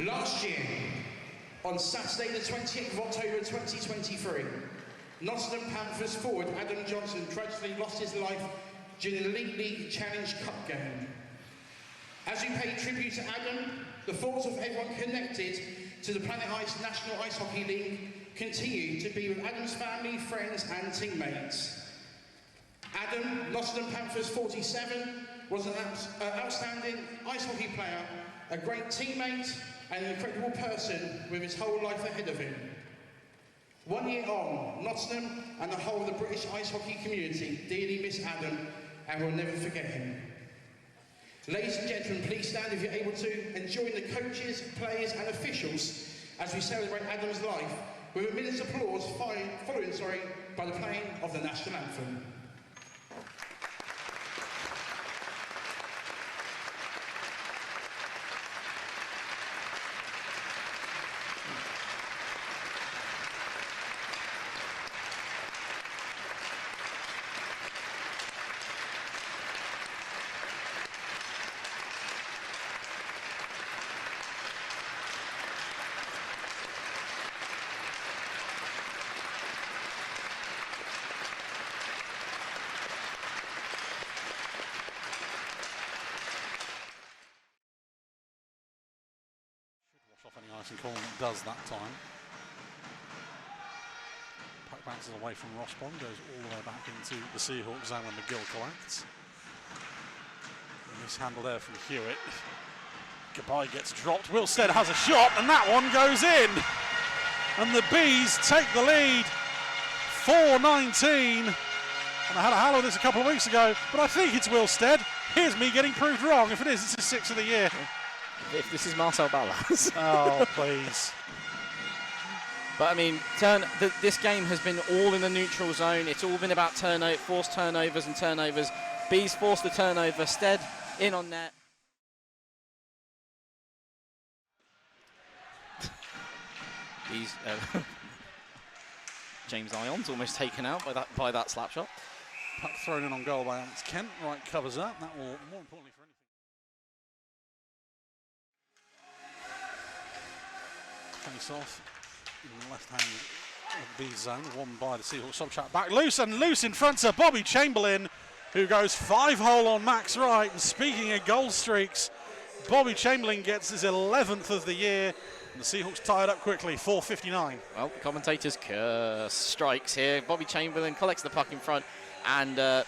Last year, on Saturday the 28th of October 2023, Nottingham Panthers forward Adam Johnson tragically lost his life during the Elite League Challenge Cup game. As we pay tribute to Adam, the thoughts of everyone connected to the Planet Ice National Ice Hockey League continue to be with Adam's family, friends and teammates. Adam, Nottingham Panthers 47, was an outstanding ice hockey player, a great teammate and an incredible person with his whole life ahead of him. 1 year on, Nottingham and the whole of the British ice hockey community dearly miss Adam and will never forget him. Ladies and gentlemen, please stand if you're able to and join the coaches, players and officials as we celebrate Adam's life with a minute's applause following by the playing of the national anthem. Off any icing call does that time. Puck bounces away from Rossbon, goes all the way back into the Seahawks zone when McGill collects. Mishandle there from Hewitt. Goodbye gets dropped. Wilstead has a shot and that one goes in. And the Bees take the lead. 4-19. And I had a halo of this a couple of weeks ago, but I think it's Wilstead. Here's me getting proved wrong. If it is, it's his 6th of the year. If this is Marcel Ballas. Oh, please. But I mean, this game has been all in the neutral zone. It's all been about forced turnovers and turnovers. Bees forced the turnover. Stead in on net. Bees. James Ion's almost taken out by that slap shot. Puck thrown in on goal by Alex Kent. Right covers up. That will, more importantly for anything. Face off in the left hand of the zone, won by the Seahawks. Subtract back, loose in front to Bobby Chamberlain, who goes 5-hole on Max Wright. And speaking of goal streaks, Bobby Chamberlain gets his 11th of the year, and the Seahawks tie it up quickly, 4:59. Well, the commentators curse strikes here. Bobby Chamberlain collects the puck in front and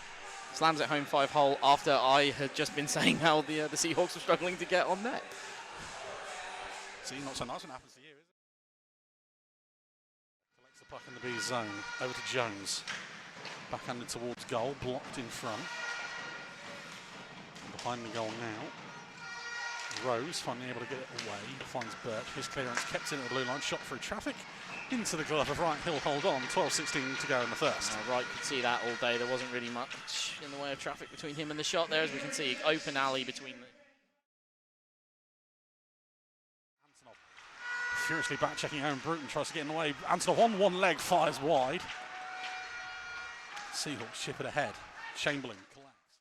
slams it home 5-hole after I had just been saying how the Seahawks were struggling to get on net. See, not so nice when it happens to you, is it? Collects the puck in the Bees zone. Over to Jones. Backhanded towards goal, blocked in front. Behind the goal now. Rose finally able to get it away. Finds Birch. His clearance kept in at the blue line. Shot through traffic. Into the glove of Wright. He'll hold on. 12:16 to go in the first. Wright could see that all day. There wasn't really much in the way of traffic between him and the shot there. As we can see, open alley between them. Furiously back-checking Aaron Bruton, tries to get in the way. Antonov on one leg, fires wide. Seahawks chip it ahead. Chamberlain collects.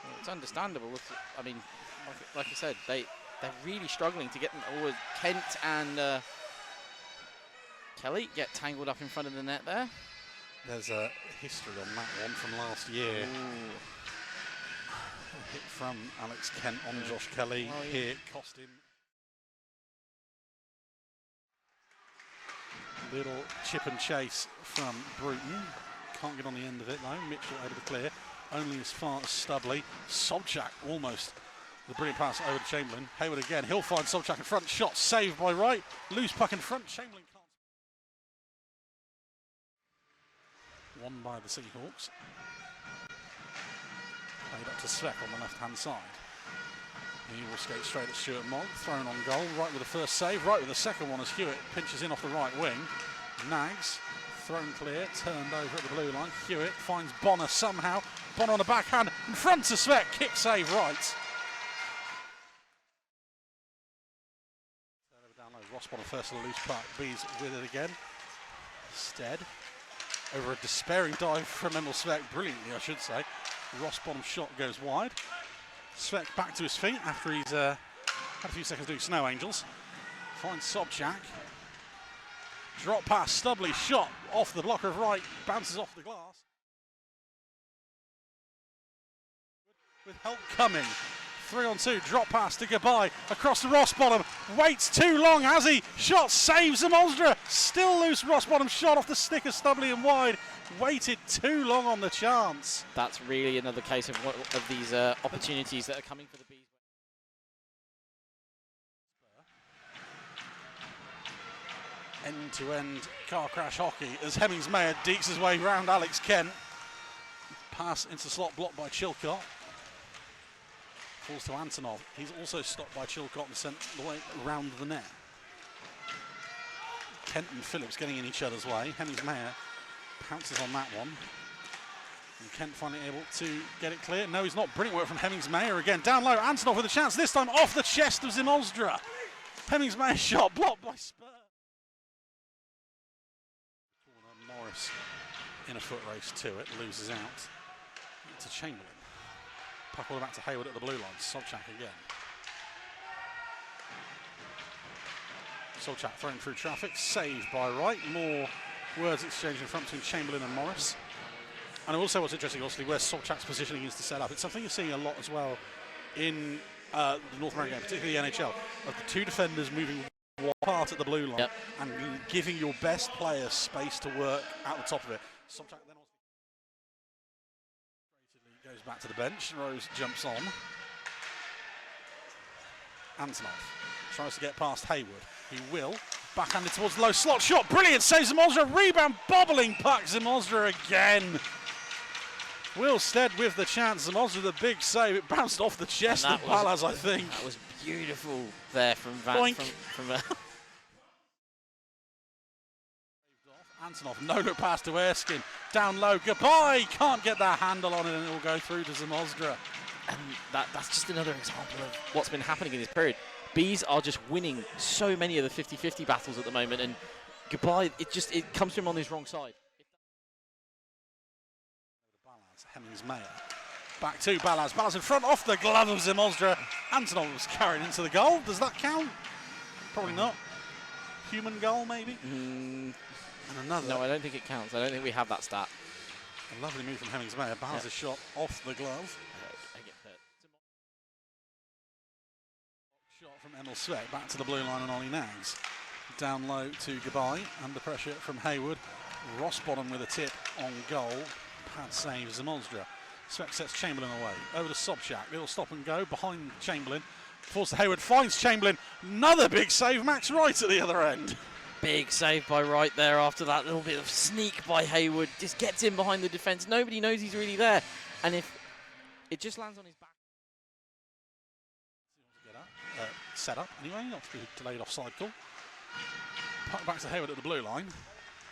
Well, it's understandable. I mean, like I said, they're really struggling to get them. Oh, Kent and Kelly get tangled up in front of the net there. There's a history on that one from last year. Ooh. A hit from Alex Kent on Josh Kelly. Oh, yeah. Here cost him. Little chip and chase from Bruton. Can't get on the end of it though. Mitchell able to clear. Only as far as Stubley. Sobchak almost. The brilliant pass over to Chamberlain. Hayward again. He'll find Sobchak in front. Shot saved by Wright. Loose puck in front. Chamberlain can't. Won by the Seahawks. Played up to Svek on the left-hand side. He will skate straight at Stuart Mogg. Thrown on goal. Right with the first save. Right with the second one as Hewitt pinches in off the right wing. Nags. Thrown clear. Turned over at the blue line. Hewitt finds Bonner somehow. Bonner on the backhand. In front of Svek. Kick save right. Down low. Rossbon first on the loose puck. Bees with it again. Stead. Over a despairing dive from Emil Svek. Brilliantly, I should say. Ross bottom shot goes wide. Svek back to his feet after he's had a few seconds doing snow angels. Finds Sobchak. Drop pass, Stubley shot off the blocker of right, bounces off the glass. With help coming. 3-on-2, drop pass to Gabai across the Rossbottom. Waits too long, has he? Shot saves Zamolstra. Still loose Rossbottom shot off the stick of Stubley and wide. Waited too long on the chance. That's really another case of these opportunities that are coming for the Bees. End-to-end car crash hockey as Hemmings-Mayer deeks his way round Alex Kent. Pass into slot blocked by Chilcott. Falls to Antonov. He's also stopped by Chilcott and sent the way around the net. Kent and Phillips getting in each other's way. Hemmings-Mayer pounces on that one. And Kent finally able to get it clear. No, he's not. Brilliant work from Hemmings-Mayer again. Down low, Antonov with a chance, this time off the chest of Zimolstra. Hemmings-Mayer shot blocked by Spur. Morris in a foot race to it, loses out to Chamberlain. Puck all back to Hayward at the blue line. Sobchak again. Sobchak thrown through traffic, saved by Wright. More words exchanged in front between Chamberlain and Morris. And also what's interesting, obviously, where Sobchak's positioning is to set up. It's something you're seeing a lot as well in the North American game, particularly the NHL, of the two defenders moving one part at the blue line and giving your best player space to work at the top of it. Sobchak then also goes back to the bench. Rose jumps on. Antonov tries to get past Hayward. He will. Backhanded towards the low slot shot. Brilliant. Saves Zimolstra. Rebound. Bobbling puck. Zimolstra again. Will Stead with the chance. Zimolstra the big save. It bounced off the chest of Balaz, I think. That was beautiful there from Antonov, no look pass to Erskine. Down low. Goodbye. Can't get that handle on it and it will go through to Zimolstra. And that's just another example of what's been happening in this period. Bees are just winning so many of the 50-50 battles at the moment, and Goodbye, it comes to him on his wrong side. Hemmings-Mayer. Back to Balaz. Balaz in front, off the glove of Zimolstra. Antonov was carried into the goal. Does that count? Probably not. Human goal, maybe? And another. No, I don't think it counts. I don't think we have that stat. A lovely move from Hemmings-Mayer. Balaz's shot off the glove. I get hurt. Shot from Emil Svek. Back to the blue line and Ollie Nags. Down low to Goodbye. Under pressure from Hayward. Rossbottom with a tip on goal. Pad save Zimolstra. Svek sets Chamberlain away. Over to Sobchak. Little stop and go behind Chamberlain. Forced to Hayward. Finds Chamberlain. Another big save. Max Wright at the other end. Big save by Wright there after that little bit of sneak by Hayward. Just gets in behind the defence. Nobody knows he's really there. And if it just lands on his back. Set up anyway. Not to be delayed offside call. Puck back to Hayward at the blue line.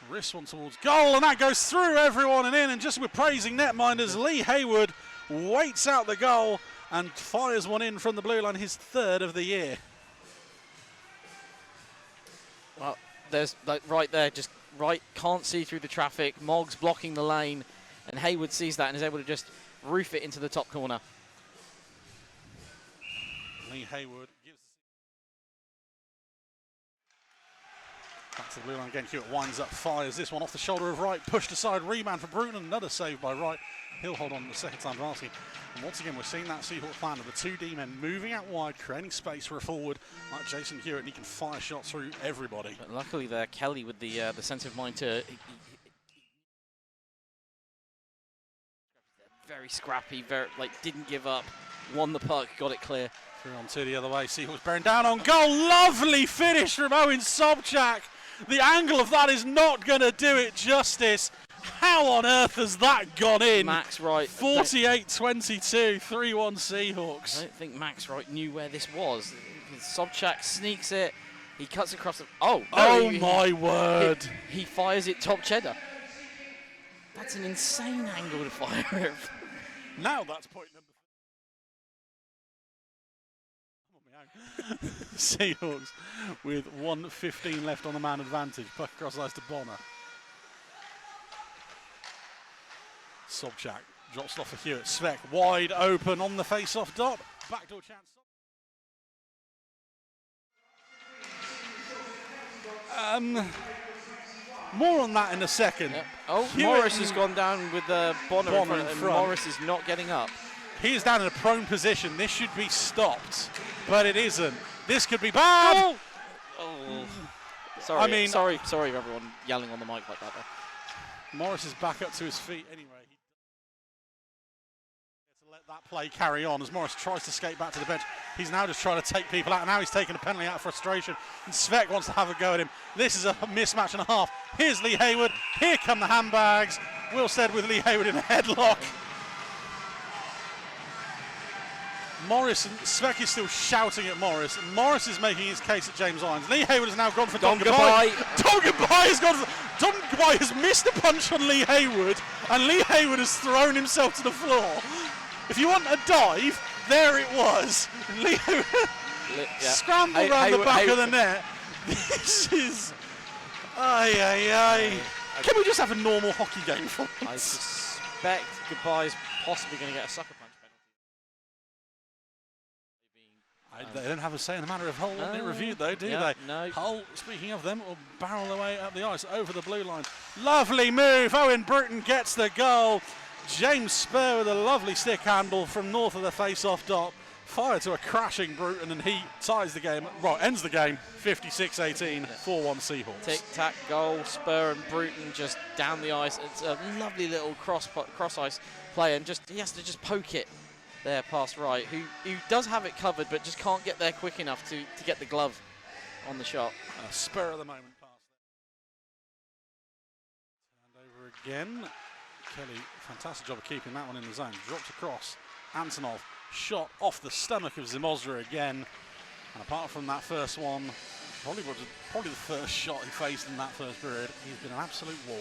Wrist one towards goal, and that goes through everyone and in. And just with praising netminders, Lee Hayward waits out the goal and fires one in from the blue line, his third of the year. Well, there's like right there, just Wright can't see through the traffic. Moggs blocking the lane, and Hayward sees that and is able to just roof it into the top corner. Lee Hayward gives back to the blue line again. Hewitt winds up, fires this one off the shoulder of Wright, pushed aside, rebound for Bruton, another save by Wright. He'll hold on the second time asking. And once again, we're seeing that Seahawks plan of the two D-men moving out wide, creating space for a forward like Jason Hewitt, and he can fire shots through everybody. But luckily there, Kelly with the sense of mind to very scrappy, didn't give up, won the puck, got it clear. 3-on-2 the other way. Seahawks bearing down on goal. Lovely finish from Owen Sobchak. The angle of that is not going to do it justice. How on earth has that gone in? Max Wright. 48-22, 3-1 Seahawks. I don't think Max Wright knew where this was. Sobchak sneaks it. He cuts across the... Oh, no, my word. He fires it top cheddar. That's an insane angle to fire it. Now that's point number 3. Seahawks with 1:15 left on the man advantage. Puck across ice to Bonner. Sobchak Drops off for Hewitt. Svek wide open on the face-off dot. Backdoor chance. More on that in a second. Yep. Oh, Hewitt Morris has gone down with Bonner in front. And Morris is not getting up. He is down in a prone position. This should be stopped, but it isn't. This could be bad. Oh. Sorry, sorry everyone yelling on the mic like that. Morris is back up to his feet anyway. To let that play carry on as Morris tries to skate back to the bench. He's now just trying to take people out. Now he's taking a penalty out of frustration. And Svek wants to have a go at him. This is a mismatch and a half. Here's Lee Haywood. Here come the handbags. Wilstead with Lee Haywood in a headlock. Morris and Svek is still shouting at Morris. Morris is making his case at James Irons. Lee Haywood has now gone for Dom Gabai. Dom Gabai has gone for. Dom Gabai has missed a punch on Lee Haywood, and Lee Haywood has thrown himself to the floor. If you want a dive, there it was. Lee Haywood scrambled around the back of the net. This is. Can we just have a normal hockey game for once? I suspect Gabai's possibly going to get a sucker punch. They don't have a say in the matter of Hull wanting it reviewed, though, do they? No. Hull, speaking of them, will barrel their way up the ice over the blue line. Lovely move. Owen Bruton gets the goal. James Spur with a lovely stick handle from north of the face-off dot. Fired to a crashing Bruton, and he ties the game. Right, ends the game. 56-18, 4-1 Seahawks. Tic-tac goal. Spur and Bruton just down the ice. It's a lovely little cross ice play, and he has to just poke it there past Wright, who does have it covered but just can't get there quick enough to get the glove on the shot. Spur of the moment pass. Turned over again. Kelly, fantastic job of keeping that one in the zone. Dropped across. Antonov shot off the stomach of Zimozra again. And apart from that first one, probably the first shot he faced in that first period, he's been an absolute wall.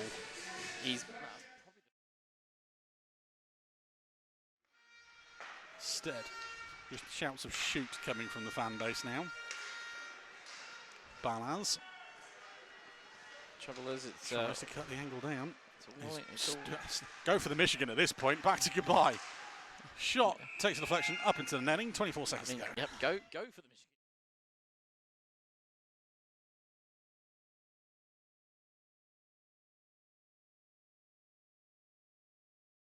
Instead, just shouts of shoot coming from the fan base now. Balaz. Trouble is, it's tries to cut the angle down. It's go for the Michigan at this point. Back to Gabai. Shot takes a deflection up into the netting. 24 seconds to go. Yep, go for the Michigan.